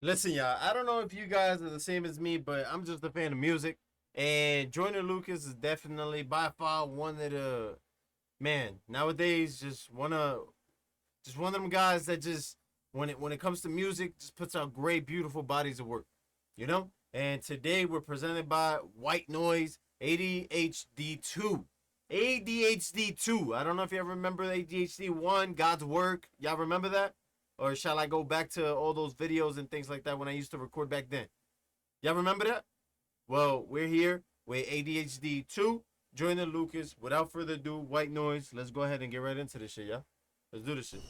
Listen, y'all, I don't know if you guys are the same as me, but I'm just a fan of music. And Joyner Lucas is definitely by far one of the nowadays just one of them guys that just when it comes to music just puts out great, beautiful bodies of work. You know? And today we're presented by White Noise ADHD 2. ADHD 2. I don't know if you ever remember ADHD 1, God's Work. Y'all remember that? Or shall I go back to all those videos and things like that when I used to record back then? Y'all remember that? Well, we're here with ADHD 2, Joyner Lucas. Without further ado, White Noise. Let's go ahead and get right into this shit, y'all. Let's do this shit.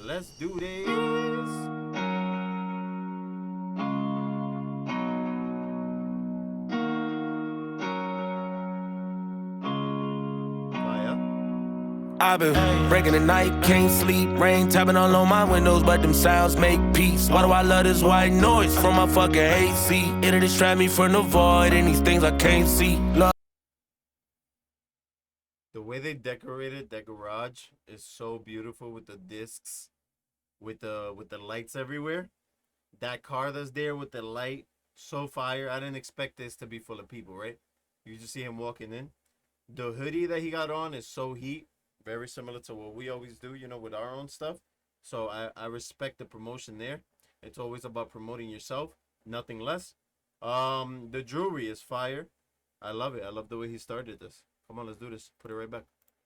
Let's do this. Fire. I've been breaking the night, can't sleep, rain tapping all on my windows, but them sounds make peace. Why do I love this white noise from my fucking AC? It'll distract me from the void and these things I can't see. Love. The way they decorated that garage is so beautiful with the discs, with the lights everywhere. That car that's there with the light, so fire. I didn't expect this to be full of people, right? You just see him walking in. The hoodie that he got on is so heat, very similar to what we always do, with our own stuff. So I respect the promotion there. It's always about promoting yourself, nothing less. The jewelry is fire. I love it. I love the way he started this. Come on, let's do this. Put it right back.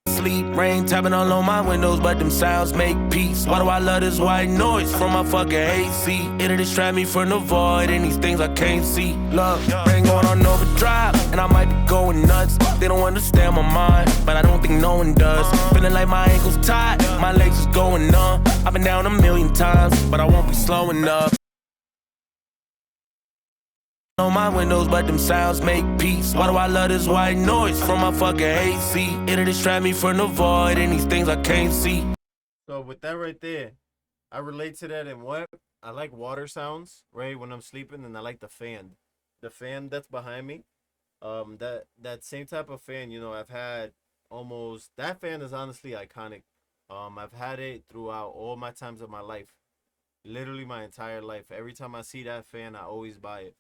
Sleep, rain tapping all on my windows, but them sounds make peace. Why do I love this white noise from my fucking AC? It'll distract me from the void and these things I can't see. Love, brain going on overdrive, and I might be going nuts. They don't understand my mind, but I don't think no one does. Feeling like my ankles tied, my legs is going numb. I've been down a million times, but I won't be slowing up. On my windows, but them sounds make peace. Why do I love this white noise from my fucking AC? It'll distract me from the void and these things I can't see. So with that right there, I relate to that in what? I like water sounds, right, when I'm sleeping, and I like the fan. The fan that's behind me. That same type of fan, I've had almost that fan is honestly iconic. I've had it throughout all my times of my life. Literally my entire life. Every time I see that fan, I always buy it.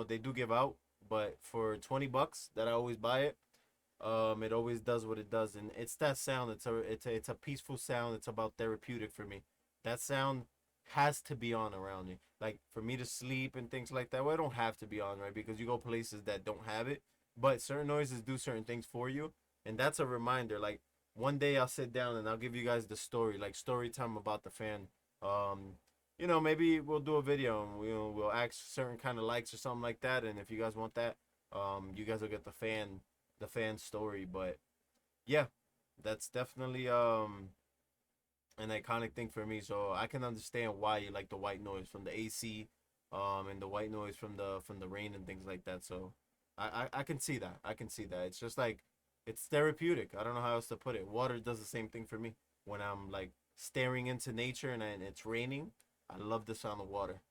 They do give out, but for $20 that I always buy it. It always does what it does, and it's that sound. It's a peaceful sound. It's about therapeutic for me. That sound has to be on around me, like for me to sleep and things like that. Well, it don't have to be on, right? Because you go places that don't have it, but certain noises do certain things for you, and that's a reminder. Like one day I'll sit down and I'll give you guys the story, like story time about the fan. Maybe we'll do a video and we'll ask certain kind of likes or something like that. And if you guys want that, you guys will get the fan story. But yeah, that's definitely an iconic thing for me. So I can understand why you like the white noise from the AC, and the white noise from the rain and things like that. So I can see that. I can see that. It's just like it's therapeutic. I don't know how else to put it. Water does the same thing for me when I'm like staring into nature and it's raining. I love the sound of water.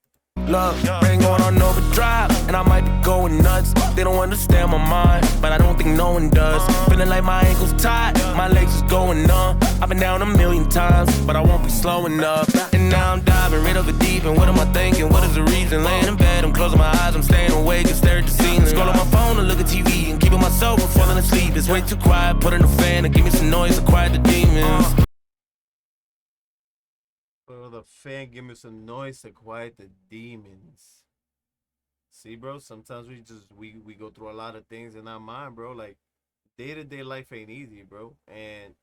Love, brain going on overdrive, and I might be going nuts. They don't understand my mind, but I don't think no one does. Feeling like my ankles tied, my legs is going numb. I've been down a million times, but I won't be slowing up. And now I'm diving right over deep, and what am I thinking? What is the reason? Laying in bed, I'm closing my eyes, I'm staying awake and stare at the ceiling. Scroll on my phone and look at TV, and keeping myself from falling asleep. It's way too quiet, put in the fan and give me some noise to quiet the demons. For the fan, give me some noise to quiet the demons. See, bro, sometimes we go through a lot of things in our mind, bro. Like day-to-day life ain't easy, bro. And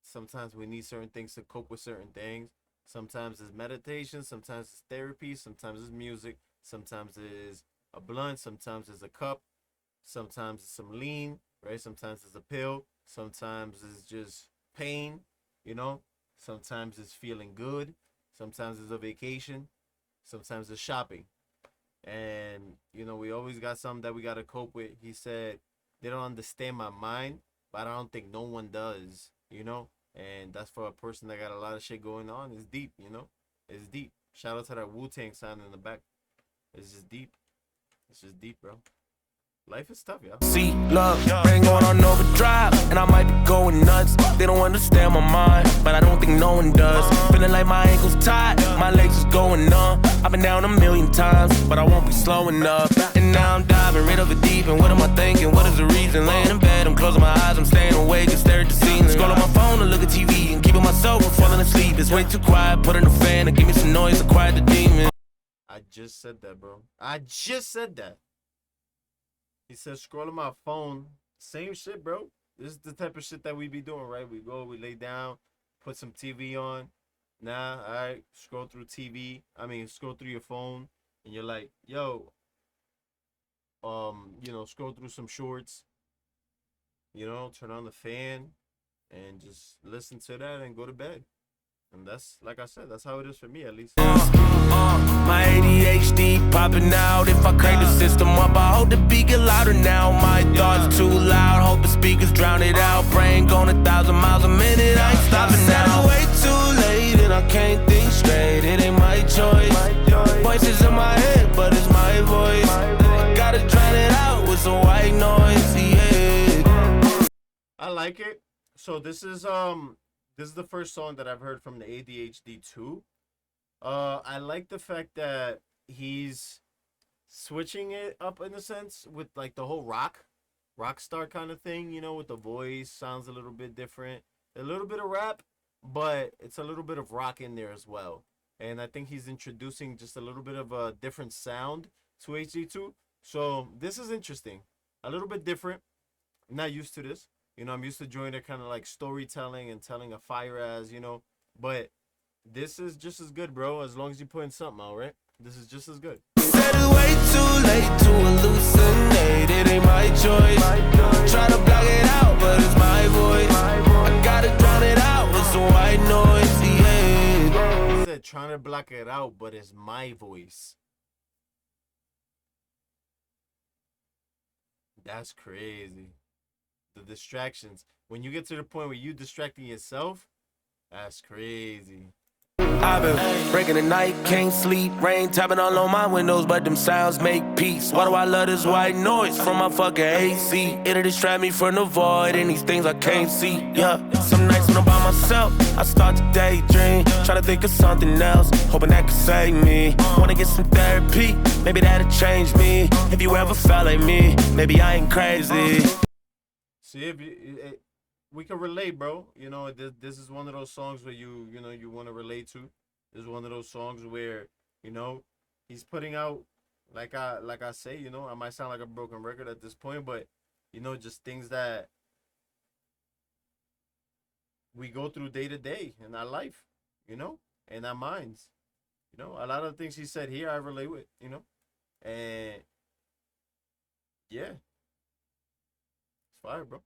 sometimes we need certain things to cope with certain things. Sometimes it's meditation, sometimes it's therapy, sometimes it's music, sometimes it's a blunt, sometimes it's a cup, sometimes it's some lean, right? Sometimes it's a pill, sometimes it's just pain, you know? Sometimes it's feeling good, sometimes it's a vacation, sometimes it's shopping. And we always got something that we got to cope with. He said they don't understand my mind, but I don't think no one does. And that's for a person that got a lot of shit going on. It's deep. It's deep. Shout out to that Wu-Tang sign in the back. It's just deep. It's just deep, bro. Life is tough, y'all. See, love, brain going on overdrive, and I might be going nuts. They don't understand my mind, but I don't think no one does. Feeling like my ankles tied, my legs going on. I've been down a million times, but I won't be slowing up. And now I'm diving rid of it deep. And what am I thinking? What is the reason? Laying in bed, I'm closing my eyes, I'm staying awake and stare at the ceiling. Scroll on my phone and look at TV and keeping myself from falling asleep. It's way too quiet, put in a fan and give me some noise to quiet the demon. I just said that, bro. I just said that. He said, scrolling my phone. Same shit, bro. This is the type of shit that we be doing, right? We go, we lay down, put some TV on. Nah, all right, scroll through TV. Scroll through your phone, and you're like, yo, scroll through some shorts. Turn on the fan, and just listen to that and go to bed. And that's, like I said, that's how it is for me, at least. My ADHD popping out. If I crank the system up, I hope the beat get louder now. My thoughts too loud, hope the speakers drown it out. Brain going 1,000 miles a minute, I ain't stopping now. Way too late and I can't think straight. It ain't my choice. Voices in my head, but it's my voice. Gotta drown it out with some white noise, yeah. I like it. So this is the first song that I've heard from the ADHD 2. I like the fact that he's switching it up in a sense with like the whole rock star kind of thing, with the voice sounds a little bit different, a little bit of rap, but it's a little bit of rock in there as well. And I think he's introducing just a little bit of a different sound to HD2. So this is interesting, a little bit different. I'm not used to this. I'm used to Joyner kind of like storytelling and telling a fire as, but this is just as good, bro, as long as you put in something out, right? This is just as good. Said it way too late to hallucinate. It ain't my choice. Try to block it out, but it's my voice. I gotta drown it out with some white noise, yeah. He said trying to block it out, but it's my voice. That's crazy. The distractions. When you get to the point where you distracting yourself, that's crazy. I've been breaking the night, can't sleep. Rain tapping all on my windows, but them sounds make peace. Why do I love this white noise from my fucking AC? It'll distract me from the void and these things I can't see. Yeah, some nights when I'm by myself, I start to daydream, try to think of something else, hoping that could save me. Wanna get some therapy, maybe that'll change me. If you ever felt like me, maybe I ain't crazy. See, we can relate, bro. This is one of those songs where you want to relate to. This is one of those songs where, he's putting out, like I say, I might sound like a broken record at this point, but, just things that we go through day to day in our life, in our minds. A lot of the things he said here, I relate with, and yeah, it's fire, bro.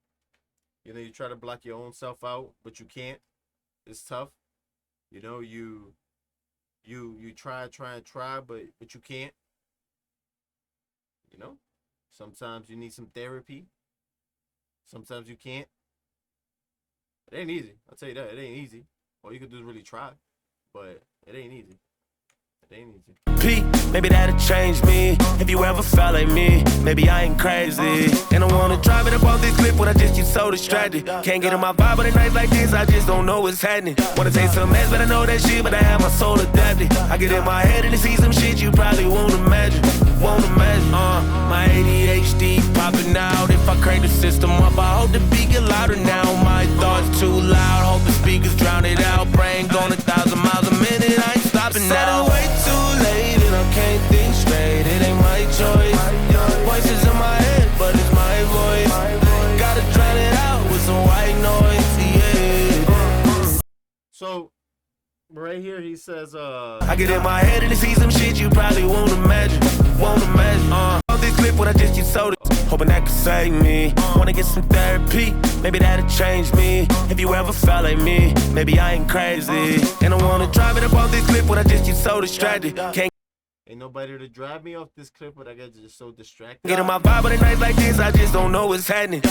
You try to block your own self out, but you can't. It's tough. You try, but you can't. Sometimes you need some therapy. Sometimes you can't. It ain't easy. I'll tell you that. It ain't easy. All you can do is really try. But it ain't easy. It ain't easy. Maybe that'll change me. If you ever felt like me, maybe I ain't crazy. And I wanna drive it up off this clip when I just get so distracted. Can't get in my vibe, but at nights like this, I just don't know what's happening. Wanna take some mess, but I know that shit, but I have my soul adapted. I get in my head and see some shit you probably won't imagine. My ADHD popping out. If I crank the system up, I hope the beat get louder now. My thoughts too loud, hope the speakers drown it out. Brain going 1,000 miles a minute, I ain't stopping now. Way too late and I can't think straight. It ain't my choice. Voices in my head, but it's my voice. Gotta drown it out with some white noise, yeah. So right here he says I get in my head and see some shit you probably won't imagine. On this clip when I just get soda, hoping that could save me. Wanna get some therapy, maybe that'll change me. If you ever felt like me, maybe I ain't crazy. And I wanna drive it up on this clip when I just get so distracted. Can't ain't nobody to drive me off this clip, but I get just so distracted. get in my vibe at a night like this, I just don't know what's happening.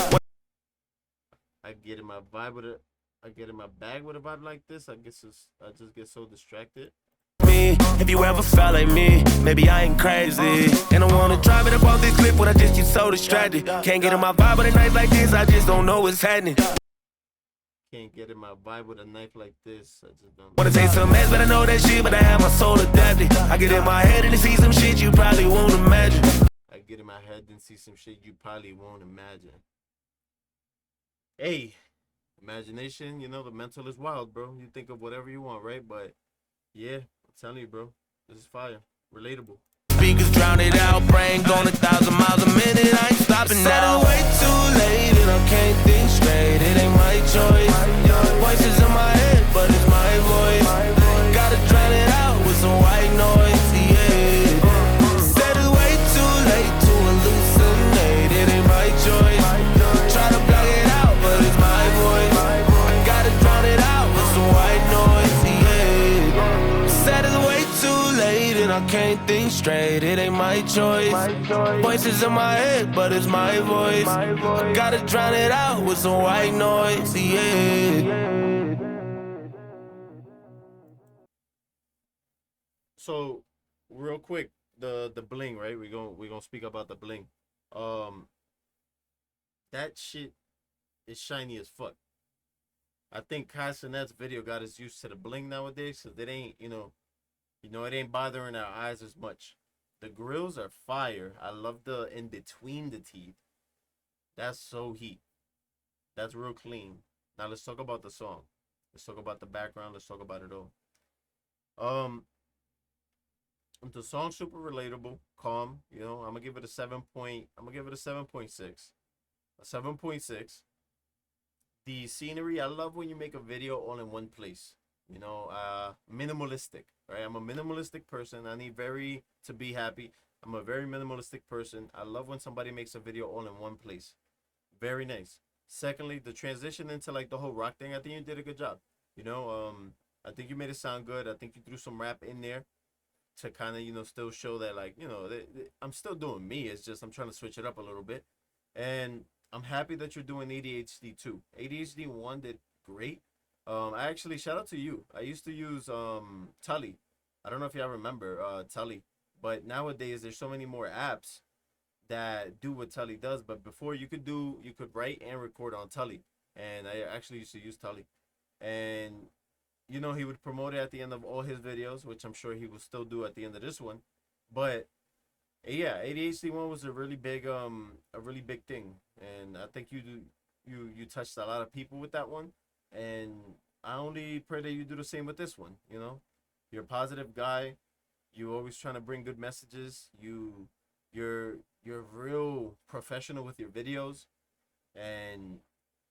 I get in my vibe with it. I get in my bag with a vibe like this. I just get so distracted. If you ever felt like me, maybe I ain't crazy. And I wanna drive it up off this clip when I just get so distracted. Can't get in my vibe with a knife like this, I just don't know what's happening. Can't get in my vibe with a knife like this. I just don't. Wanna take some mess, but I know that shit, but I have my soul adapted. I get in my head and see some shit you probably won't imagine. I get in my head and see some shit you probably won't imagine. Hey, imagination, you know, the mental is wild, bro. You think of whatever you want, right? But yeah, I'm telling you, bro, this is fire. Relatable. Speakers drown it out, brain going 1,000 miles a minute. I ain't stopping now. Way too late and I can't think straight. It ain't my choice. Voices in my head, but it's my voice. Gotta drown it out with some white noise. Yeah. Said it's way too late to hallucinate. It ain't my choice. Try to block it out, but it's my voice. Gotta drown it out with some white noise. Yeah. Said it's way too late and I can't think straight. It ain't my choice. Voices in my head, but it's my voice. Gotta drown it out with some white noise. Yeah. So, real quick, the bling, right? We're gonna speak about the bling. Um, that shit is shiny as fuck. I think Castanet's video got us used to the bling nowadays, so it ain't, it ain't bothering our eyes as much. The grills are fire. I love the in between the teeth. That's so heat. That's real clean. Now let's talk about the song. Let's talk about the background. Let's talk about it all. Um, the song's super relatable, calm. I'm gonna give it a 7 point. I'm gonna give it a 7.6. A 7.6. The scenery, I love when you make a video all in one place. Minimalistic, right? I'm a minimalistic person. I need to be happy. I'm a very minimalistic person. I love when somebody makes a video all in one place. Very nice. Secondly, the transition into like the whole rock thing, I think you did a good job. I think you made it sound good. I think you threw some rap in there to kind of, still show that like, I'm still doing me. It's just I'm trying to switch it up a little bit. And I'm happy that you're doing ADHD too. ADHD 1 did great. I actually, shout out to you. I used to use Tully. I don't know if y'all remember Tully, but nowadays there's so many more apps that do what Tully does. But before you could write and record on Tully, and I actually used to use Tully, and he would promote it at the end of all his videos, which I'm sure he will still do at the end of this one. But yeah, ADHD 1 was a really big thing, and I think you touched a lot of people with that one. And I only pray that you do the same with this one. You're a positive guy. You always trying to bring good messages. You're real professional with your videos, and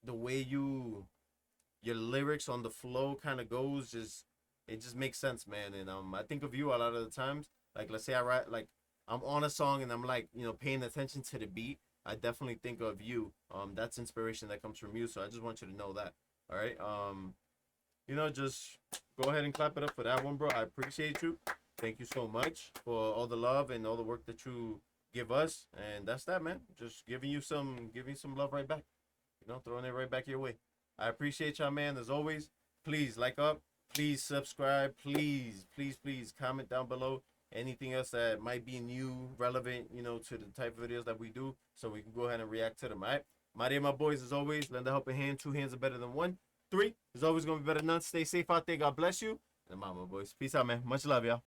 the way your lyrics on the flow kind of goes, it just makes sense, man. And I think of you a lot of the times. Like, let's say I write, like, I'm on a song and I'm like, paying attention to the beat. I definitely think of you. That's inspiration that comes from you. So I just want you to know that. All right. Just go ahead and clap it up for that one, bro. I appreciate you. Thank you so much for all the love and all the work that you give us. And that's that, man. Just giving you some love right back. Throwing it right back your way. I appreciate y'all, man. As always, please like up, please subscribe, please comment down below anything else that might be new, relevant, to the type of videos that we do, so we can go ahead and react to them. All right. My dear, my boys, as always, lend a helping hand. 2 hands are better than 1. 3 is always going to be better than none. Stay safe out there. God bless you. And I'm out, my boys. Peace out, man. Much love, y'all.